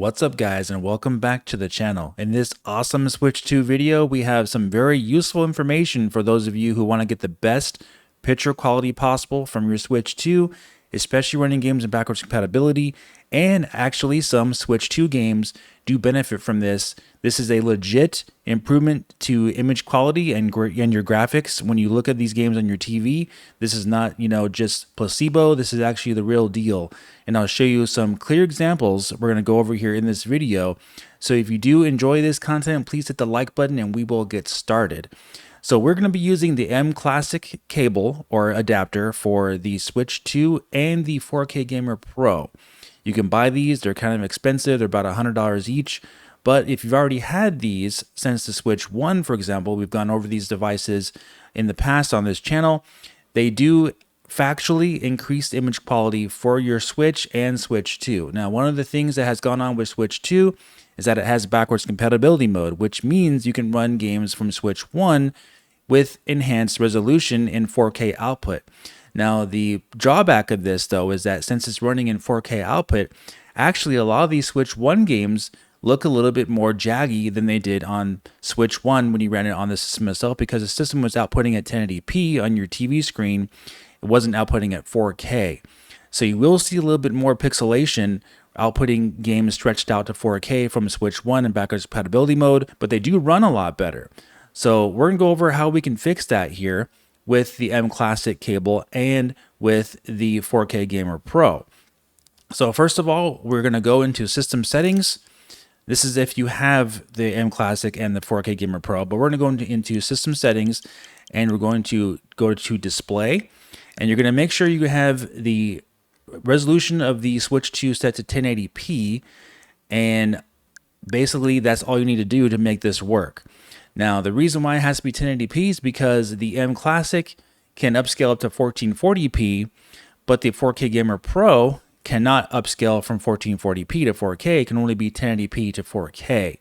What's up guys, and welcome back to the channel. In this awesome Switch 2 video, we have some very useful information for those of you who want to get the best picture quality possible from your Switch 2, especially running games in backwards compatibility, and actually some Switch 2 games do benefit from this. This is a legit improvement to image quality and your graphics. When you look at these games on your TV, this is not, just placebo. This is actually the real deal. And I'll show you some clear examples we're going to go over here in this video. So if you do enjoy this content, please hit the like button and we will get started. So we're going to be using the mClassic cable or adapter for the Switch 2 and the 4K Gamer Pro. You can buy these. They're kind of expensive. They're about $100 each. But if you've already had these since the Switch 1, for example, we've gone over these devices in the past on this channel, they do factually increase image quality for your Switch and Switch 2. Now, one of the things that has gone on with Switch 2 is that it has backwards compatibility mode, which means you can run games from Switch 1 with enhanced resolution in 4K output. Now, the drawback of this, though, is that since it's running in 4K output, actually a lot of these Switch 1 games look a little bit more jaggy than they did on Switch 1 when you ran it on the system itself, because the system was outputting at 1080p on your TV screen. It wasn't outputting at 4K. So you will see a little bit more pixelation outputting games stretched out to 4K from Switch 1 and backwards compatibility mode, but they do run a lot better. So we're going to go over how we can fix that here with the mClassic cable and with the 4K Gamer Pro. So first of all, we're going to go into system settings. This is if you have the mClassic and the 4K Gamer Pro, but we're going to go into system settings and we're going to go to display, and you're going to make sure you have the resolution of the Switch 2 set to 1080p, and basically that's all you need to do to make this work. Now, the reason why it has to be 1080p is because the mClassic can upscale up to 1440p, but the 4K Gamer Pro cannot upscale from 1440p to 4K. It can only be 1080p to 4K.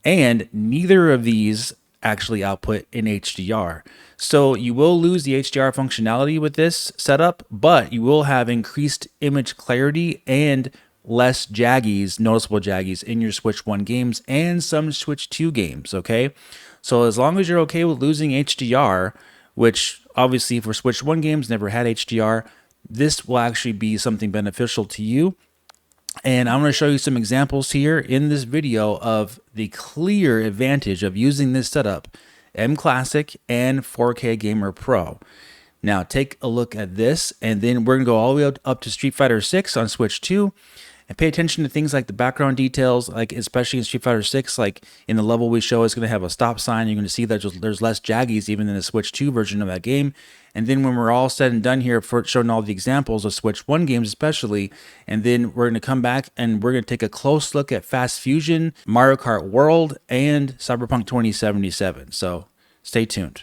And neither of these actually output in HDR. So you will lose the HDR functionality with this setup, but you will have increased image clarity and less jaggies, noticeable jaggies in your Switch 1 games and some Switch 2 games, okay? So as long as you're okay with losing HDR, which obviously for Switch 1 games never had HDR, this will actually be something beneficial to you. And I'm going to show you some examples here in this video of the clear advantage of using this setup, mClassic and 4K Gamer Pro. Now take a look at this, and then we're going to go all the way up to Street Fighter 6 on Switch 2. And pay attention to things like the background details, like especially in Street Fighter 6, like in the level we show, it's going to have a stop sign. You're going to see that there's less jaggies even in the Switch 2 version of that game. And then when we're all said and done here for showing all the examples of Switch 1 games especially, and then we're going to come back and we're going to take a close look at Fast Fusion, Mario Kart World, and Cyberpunk 2077. So stay tuned.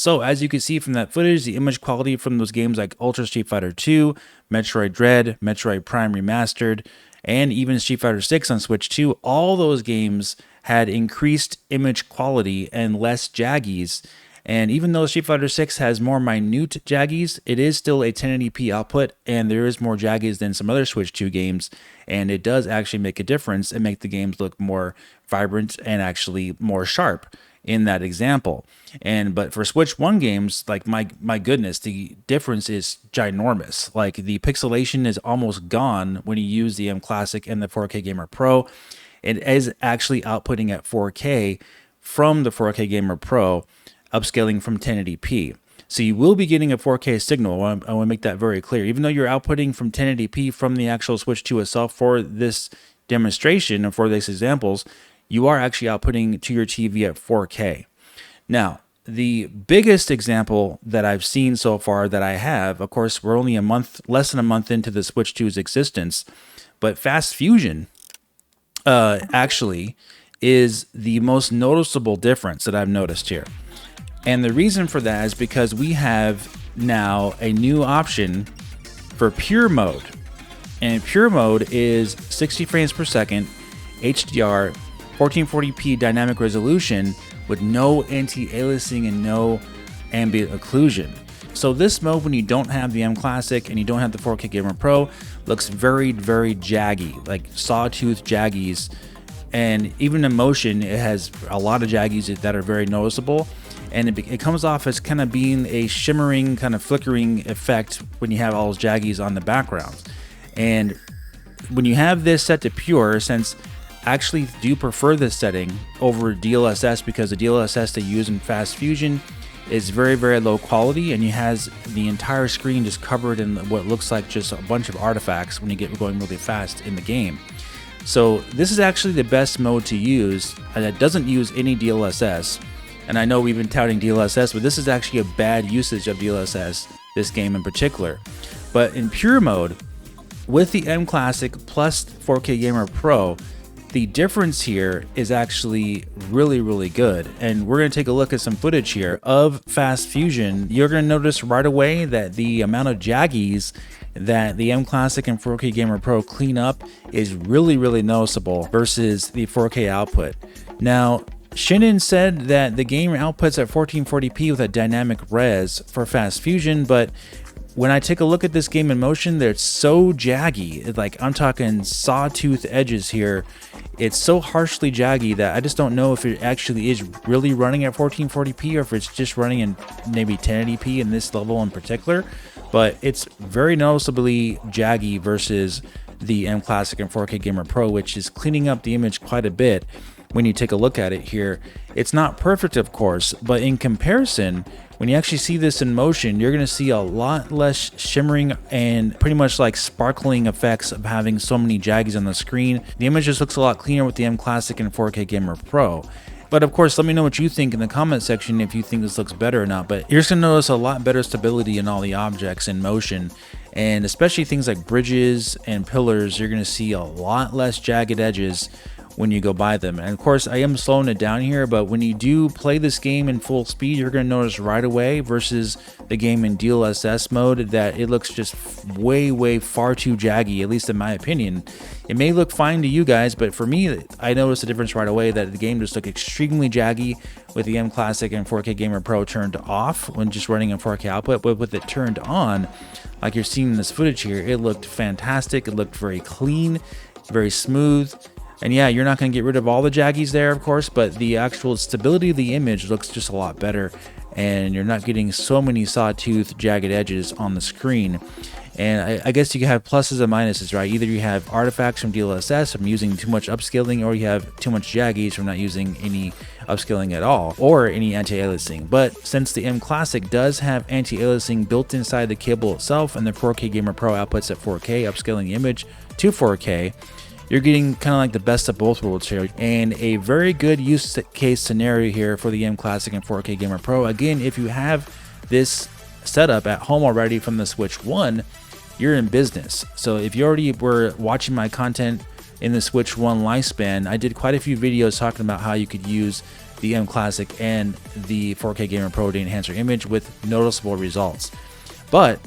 So as you can see from that footage, the image quality from those games like Ultra Street Fighter 2, Metroid Dread, Metroid Prime Remastered, and even Street Fighter 6 on Switch 2, all those games had increased image quality and less jaggies. And even though Street Fighter 6 has more minute jaggies, it is still a 1080p output, and there is more jaggies than some other Switch 2 games, and it does actually make a difference and make the games look more vibrant and actually more sharp in that example. But for Switch 1 games, like my goodness, the difference is ginormous. Like the pixelation is almost gone when you use the mClassic and the 4K Gamer Pro. It is actually outputting at 4K from the 4K Gamer Pro, upscaling from 1080p. So you will be getting a 4K signal. I want to make that very clear. Even though you're outputting from 1080p from the actual Switch 2 itself for this demonstration and for these examples, you are actually outputting to your TV at 4K. Now, the biggest example that I've seen so far that I have, of course, we're only less than a month into the Switch 2's existence, but Fast Fusion actually is the most noticeable difference that I've noticed here. And the reason for that is because we have now a new option for pure mode. And pure mode is 60 frames per second, HDR, 1440p dynamic resolution with no anti-aliasing and no ambient occlusion. So this mode, when you don't have the mClassic and you don't have the 4K Gamer Pro, looks very, very jaggy, like sawtooth jaggies. And even in motion, it has a lot of jaggies that are very noticeable. And it comes off as kind of being a shimmering, kind of flickering effect when you have all those jaggies on the background. And when you have this set to pure, since I actually do prefer this setting over DLSS, because the DLSS they use in Fast Fusion is very, very low quality, and it has the entire screen just covered in what looks like just a bunch of artifacts when you get going really fast in the game. So this is actually the best mode to use, and it doesn't use any DLSS. And I know we've been touting DLSS, but this is actually a bad usage of DLSS, this game in particular. But in pure mode, with the mClassic plus 4K Gamer Pro, the difference here is actually really, really good. And we're going to take a look at some footage here of Fast Fusion. You're going to notice right away that the amount of jaggies that the mClassic and 4K Gamer Pro clean up is really, really noticeable versus the 4K output. Now, Shinnon said that the game outputs at 1440p with a dynamic res for Fast Fusion, but when I take a look at this game in motion, they're so jaggy. Like, I'm talking sawtooth edges here. It's so harshly jaggy that I just don't know if it actually is really running at 1440p or if it's just running in maybe 1080p in this level in particular. But it's very noticeably jaggy versus the mClassic and 4K Gamer Pro, which is cleaning up the image quite a bit. When you take a look at it here, it's not perfect, of course, but in comparison, when you actually see this in motion, you're going to see a lot less shimmering and pretty much like sparkling effects of having so many jaggies on the screen. The image just looks a lot cleaner with the mClassic and 4K Gamer Pro. But of course, let me know what you think in the comment section if you think this looks better or not. But you're just going to notice a lot better stability in all the objects in motion. And especially things like bridges and pillars, you're going to see a lot less jagged edges when you go by them. And of course, I am slowing it down here, but when you do play this game in full speed, you're going to notice right away versus the game in DLSS mode that it looks just way far too jaggy, at least in my opinion. It may look fine to you guys, but for me, I noticed the difference right away that the game just looked extremely jaggy with the mClassic and 4K Gamer Pro turned off when just running in 4K output, but with it turned on, like you're seeing in this footage here, it looked fantastic. It looked very clean, very smooth. And yeah, you're not going to get rid of all the jaggies there, of course, but the actual stability of the image looks just a lot better, and you're not getting so many sawtooth jagged edges on the screen. And I guess you can have pluses and minuses, right? Either you have artifacts from DLSS from using too much upscaling, or you have too much jaggies from not using any upscaling at all, or any anti-aliasing. But since the mClassic does have anti-aliasing built inside the cable itself, and the 4K Gamer Pro outputs at 4K, upscaling the image to 4K, you're getting kind of like the best of both worlds here, and a very good use case scenario here for the mClassic and 4K Gamer Pro. Again, if you have this setup at home already from the Switch 1, you're in business. So if you already were watching my content in the Switch 1 lifespan, I did quite a few videos talking about how you could use the mClassic and the 4K Gamer Pro to enhance your image with noticeable results. But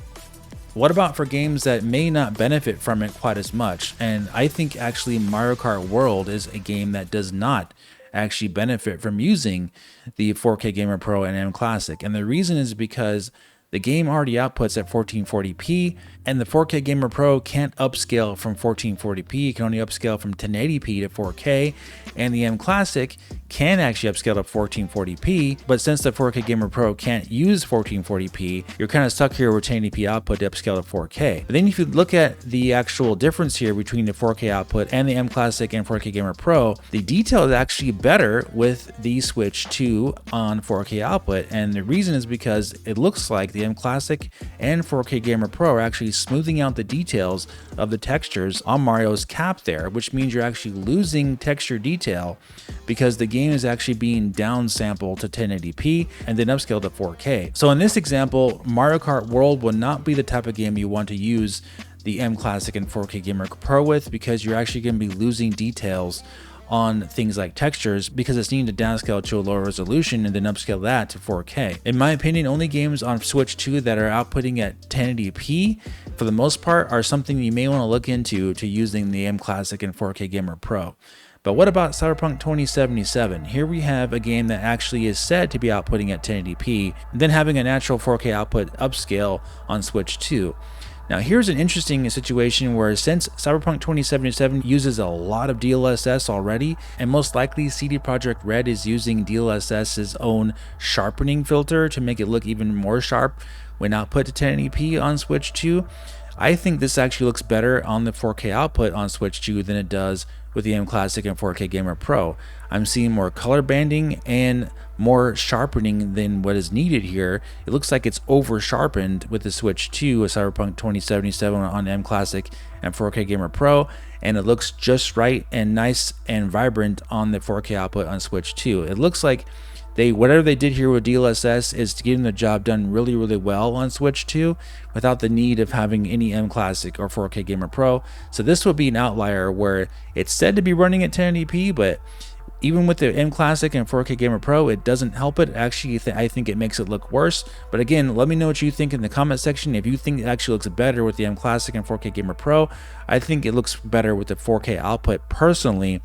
what about for games that may not benefit from it quite as much? And I think actually Mario Kart World is a game that does not actually benefit from using the 4K Gamer Pro and mClassic. And the reason is because the game already outputs at 1440p, and the 4K Gamer Pro can't upscale from 1440p. It can only upscale from 1080p to 4K, and the mClassic can actually upscale to 1440p, but since the 4K Gamer Pro can't use 1440p, you're kind of stuck here with 1080p output to upscale to 4K. But then if you look at the actual difference here between the 4K output and the mClassic and 4K Gamer Pro, the detail is actually better with the Switch 2 on 4K output, and the reason is because it looks like the mClassic and 4K Gamer Pro are actually smoothing out the details of the textures on Mario's cap there, which means you're actually losing texture detail because the game is actually being downsampled to 1080p and then upscaled to 4K. So in this example, Mario Kart World will not be the type of game you want to use the mClassic and 4K Gamer Pro with, because you're actually going to be losing details on things like textures because it's needing to downscale to a lower resolution and then upscale that to 4K. In my opinion, only games on Switch 2 that are outputting at 1080p for the most part are something you may want to look into to using the mClassic and 4K Gamer Pro. But what about Cyberpunk 2077? Here we have a game that actually is said to be outputting at 1080p, and then having a natural 4K output upscale on Switch 2. Now here's an interesting situation where since Cyberpunk 2077 uses a lot of DLSS already, and most likely CD Projekt Red is using DLSS's own sharpening filter to make it look even more sharp when output to 1080p on Switch 2, I think this actually looks better on the 4K output on Switch 2 than it does with the mClassic and 4K Gamer Pro. I'm seeing more color banding and more sharpening than what is needed here. It looks like it's over sharpened with the Switch 2 with Cyberpunk 2077 on mClassic and 4K Gamer Pro, and it looks just right and nice and vibrant on the 4K output on Switch 2. It looks like whatever they did here with DLSS is getting the job done really, really well on Switch 2 without the need of having any mClassic or 4K Gamer Pro. So this would be an outlier where it's said to be running at 1080p, but even with the mClassic and 4K Gamer Pro, it doesn't help it. Actually, I think it makes it look worse. But again, let me know what you think in the comment section. If you think it actually looks better with the mClassic and 4K Gamer Pro, I think it looks better with the 4K output personally.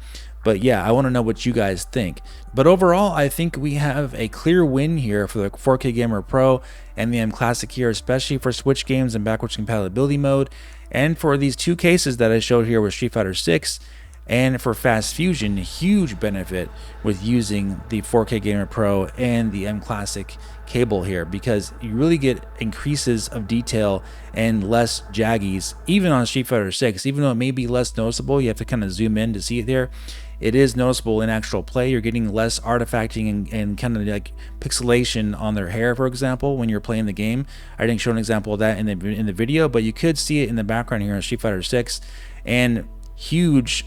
But yeah, I want to know what you guys think. But overall, I think we have a clear win here for the 4K Gamer Pro and the mClassic here, especially for Switch games and backwards compatibility mode. And for these two cases that I showed here with Street Fighter 6 and for Fast Fusion, huge benefit with using the 4K Gamer Pro and the mClassic cable here, because you really get increases of detail and less jaggies even on Street Fighter 6. Even though it may be less noticeable, you have to kind of zoom in to see it there. It is noticeable in actual play. You're getting less artifacting and kind of like pixelation on their hair, for example, when you're playing the game. I didn't show an example of that in the video, but you could see it in the background here in Street Fighter 6. And huge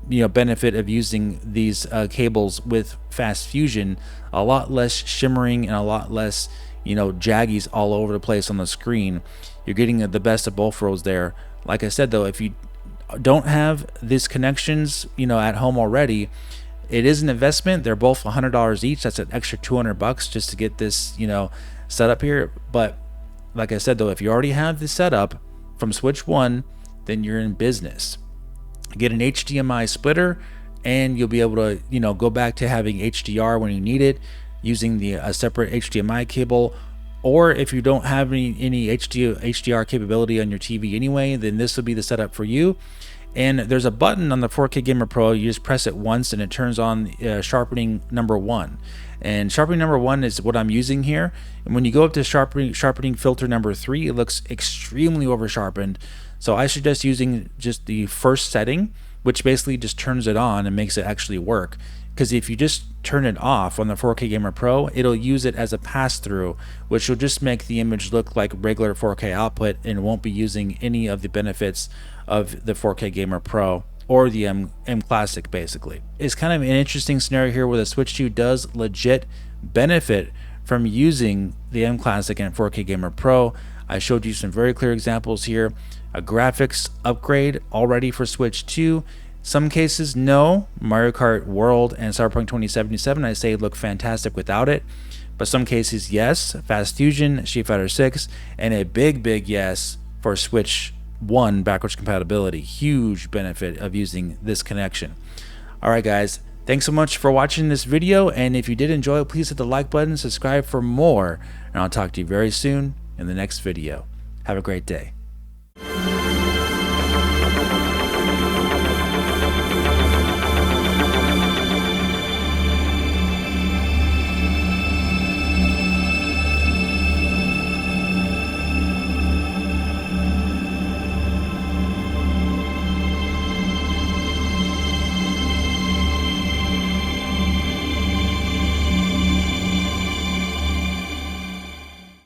benefit of using these cables with Fast Fusion, a lot less shimmering and a lot less jaggies all over the place on the screen. You're getting the best of both worlds there. Like I said though, if you don't have these connections at home already, it is an investment. They're both $100 each. That's an extra $200 just to get this set up here. But like I said though, if you already have this set up from Switch 1, then you're in business. Get an HDMI splitter and you'll be able to go back to having HDR when you need it using a separate HDMI cable. Or if you don't have any HDR capability on your TV anyway, then this will be the setup for you. And there's a button on the 4K Gamer Pro. You just press it once and it turns on sharpening number 1. And sharpening number 1 is what I'm using here. And when you go up to sharpening filter number 3, it looks extremely over sharpened. So I suggest using just the first setting, which basically just turns it on and makes it actually work. Because if you just turn it off on the 4K Gamer Pro, it'll use it as a pass-through, which will just make the image look like regular 4K output and won't be using any of the benefits of the 4K Gamer Pro or the mClassic basically. It's kind of an interesting scenario here where the Switch 2 does legit benefit from using the mClassic and 4K Gamer Pro. I showed you some very clear examples here. A graphics upgrade already for Switch 2, Some cases, no. Mario Kart World and Cyberpunk 2077, I say, look fantastic without it. But some cases, yes. Fast Fusion, Street Fighter 6, and a big yes for Switch 1 backwards compatibility. Huge benefit of using this connection. Alright guys, thanks so much for watching this video, and if you did enjoy it, please hit the like button, subscribe for more, and I'll talk to you very soon in the next video. Have a great day.